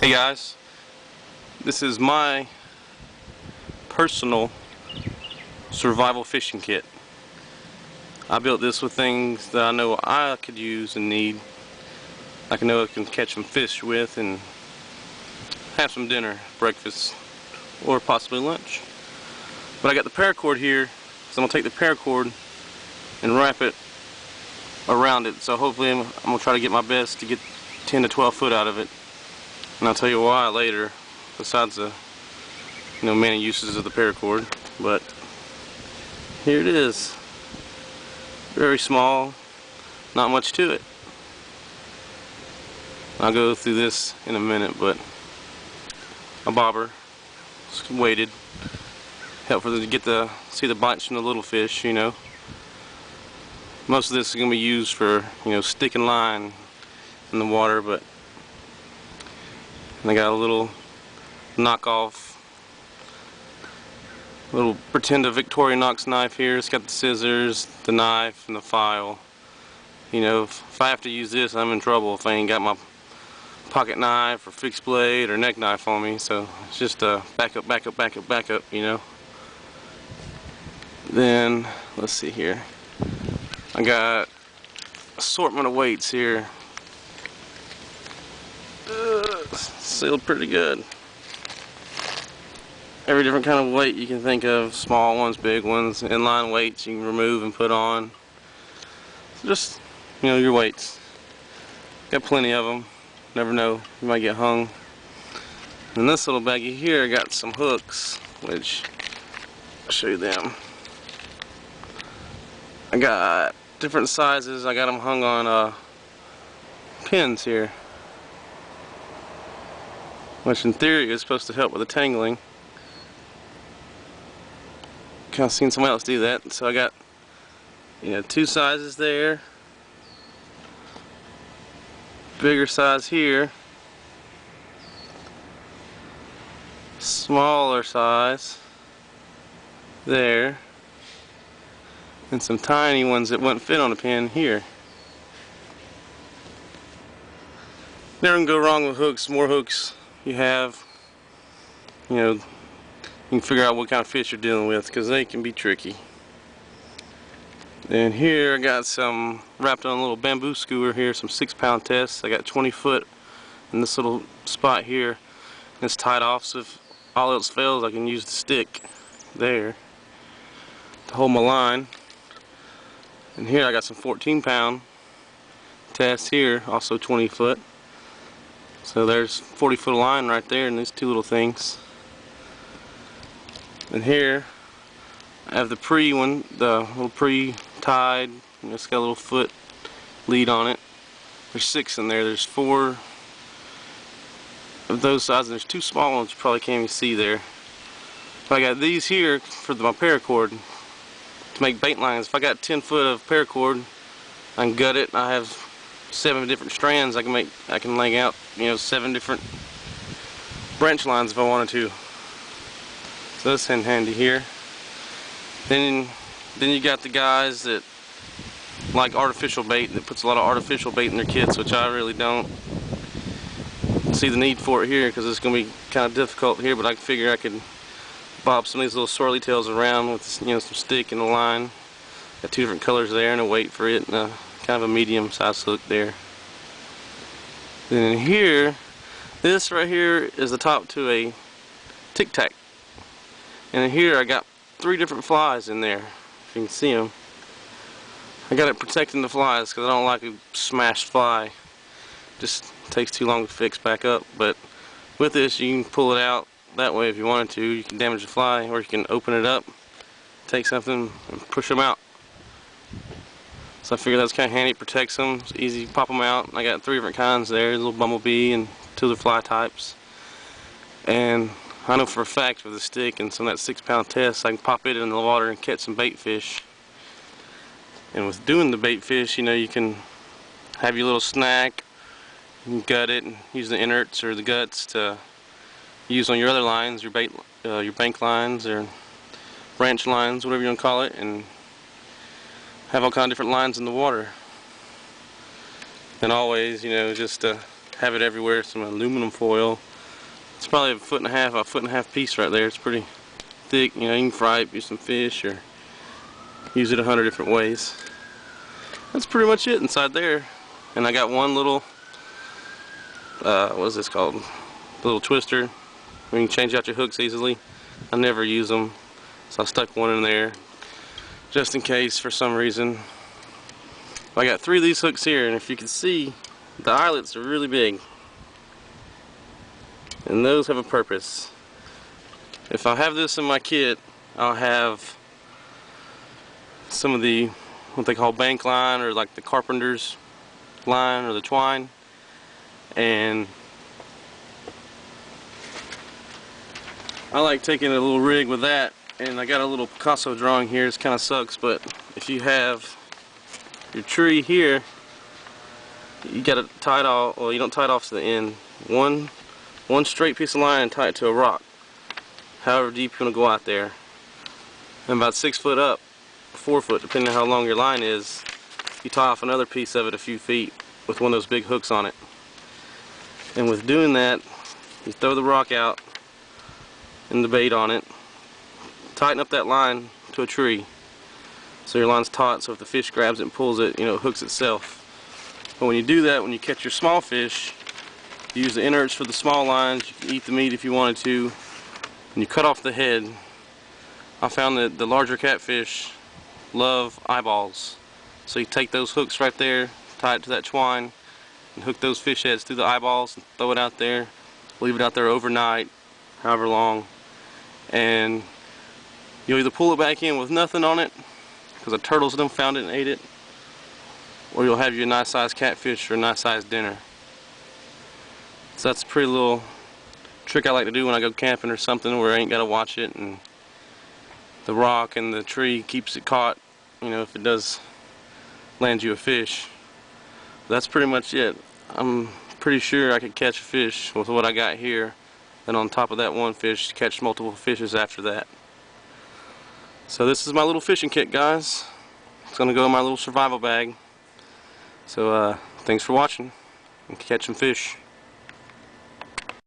Hey guys, this is my personal survival fishing kit. I built this with things that I know I could use and need. I know I can catch some fish with and have some dinner, breakfast, or possibly lunch. But I got the paracord here, so I'm going to take the paracord and wrap it around it. So hopefully I'm going to try to get my best to get 10 to 12 foot out of it. And I'll tell you why later, besides the many uses of the paracord. But here it is. Very small, not much to it. I'll go through this in a minute, but a bobber, it's weighted, helpful to get see the bites from the little fish. Most of this is going to be used for sticking line in the water, but I got a little knockoff, little pretend a Victorinox knife here. It's got the scissors, the knife, and the file. If I have to use this, I'm in trouble if I ain't got my pocket knife or fixed blade or neck knife on me. So it's just a backup. Then let's see here. I got assortment of weights here. Sealed pretty good. Every different kind of weight you can think of, small ones, big ones, inline weights you can remove and put on. Just, your weights. Got plenty of them. Never know, you might get hung. In this little baggie here, I got some hooks, which I'll show you them. I got different sizes. I got them hung on pins here, which in theory is supposed to help with the tangling. Kind of seen someone else do that, so I got two sizes there, bigger size here, smaller size there, and some tiny ones that wouldn't fit on a pin here. Never can go wrong with hooks. More hooks you have, you can figure out what kind of fish you're dealing with, because they can be tricky. And here I got some wrapped on a little bamboo skewer here, some 6-pound tests. I got 20 foot in this little spot here. And it's tied off, so if all else fails, I can use the stick there to hold my line. And here I got some 14-pound tests here, also 20 foot. So there's 40 foot of line right there in these two little things. And here I have the pre one, the little pre-tied. It's got a little foot lead on it. There's 6 in there. There's 4 of those sizes. There's 2 small ones you probably can't even see there. But I got these here for my paracord to make bait lines. If I got 10 foot of paracord, I can gut it. I have 7 different strands. I can lay out 7 different branch lines if I wanted to. So that's handy here. Then you got the guys that like artificial bait, that puts a lot of artificial bait in their kits, which I really don't see the need for it here, because it's going to be kind of difficult here. But I figure I could bob some of these little swirly tails around with some stick and a line. Got 2 different colors there and a weight for it, and a kind of a medium-sized hook there. Then in here, this right here is the top to a Tic Tac. And in here I got 3 different flies in there, if you can see them. I got it protecting the flies because I don't like a smashed fly. Just takes too long to fix back up. But with this, you can pull it out that way if you wanted to. You can damage the fly, or you can open it up, take something, and push them out. So I figured that's kind of handy. It protects them. It's easy to pop them out. I got 3 different kinds there, a little bumblebee and 2 other fly types. And I know for a fact with the stick and some of that 6-pound test, I can pop it in the water and catch some bait fish. And with doing the bait fish, you can have your little snack. You can gut it and use the innards or the guts to use on your other lines, your bank lines or branch lines, whatever you want to call it, and have all kinds of different lines in the water. And always, just have it everywhere, some aluminum foil It's probably a 1.5 piece right there. It's pretty thick. You know, you can fry it, use some fish, or use it 100 different ways. That's pretty much it inside there. And I got one little, what is this called? Little twister. Where you can change out your hooks easily. I never use them, so I stuck one in there just in case for some reason. I got 3 of these hooks here, and if you can see, the eyelets are really big. And those have a purpose. If I have this in my kit, I'll have some of the, what they call bank line, or like the carpenter's line, or the twine. And I like taking a little rig with that, and I got a little Picasso drawing here. This kind of sucks, but if you have your tree here, you got to tie it off. Well, you don't tie it off to the end. One straight piece of line and tie it to a rock, however deep you want to go out there. And about 6 foot up, 4 foot, depending on how long your line is, you tie off another piece of it a few feet with one of those big hooks on it. And with doing that, you throw the rock out and the bait on it, tighten up that line to a tree so your line's taut, so if the fish grabs it and pulls it, you know, it hooks itself. But when you do that, when you catch your small fish, you use the innards for the small lines. You can eat the meat if you wanted to, and you cut off the head. I found that the larger catfish love eyeballs, so you take those hooks right there, tie it to that twine, and hook those fish heads through the eyeballs and throw it out there, leave it out there overnight, however long, and you'll either pull it back in with nothing on it because the turtles done found it and ate it, or you'll have your nice sized catfish or a nice sized dinner. So that's a pretty little trick I like to do when I go camping or something where I ain't got to watch it, and the rock and the tree keeps it caught, you know, if it does land you a fish. That's pretty much it. I'm pretty sure I could catch a fish with what I got here, and on top of that one fish, catch multiple fishes after that. So this is my little fishing kit, guys. It's going to go in my little survival bag. So thanks for watching, and catch some fish.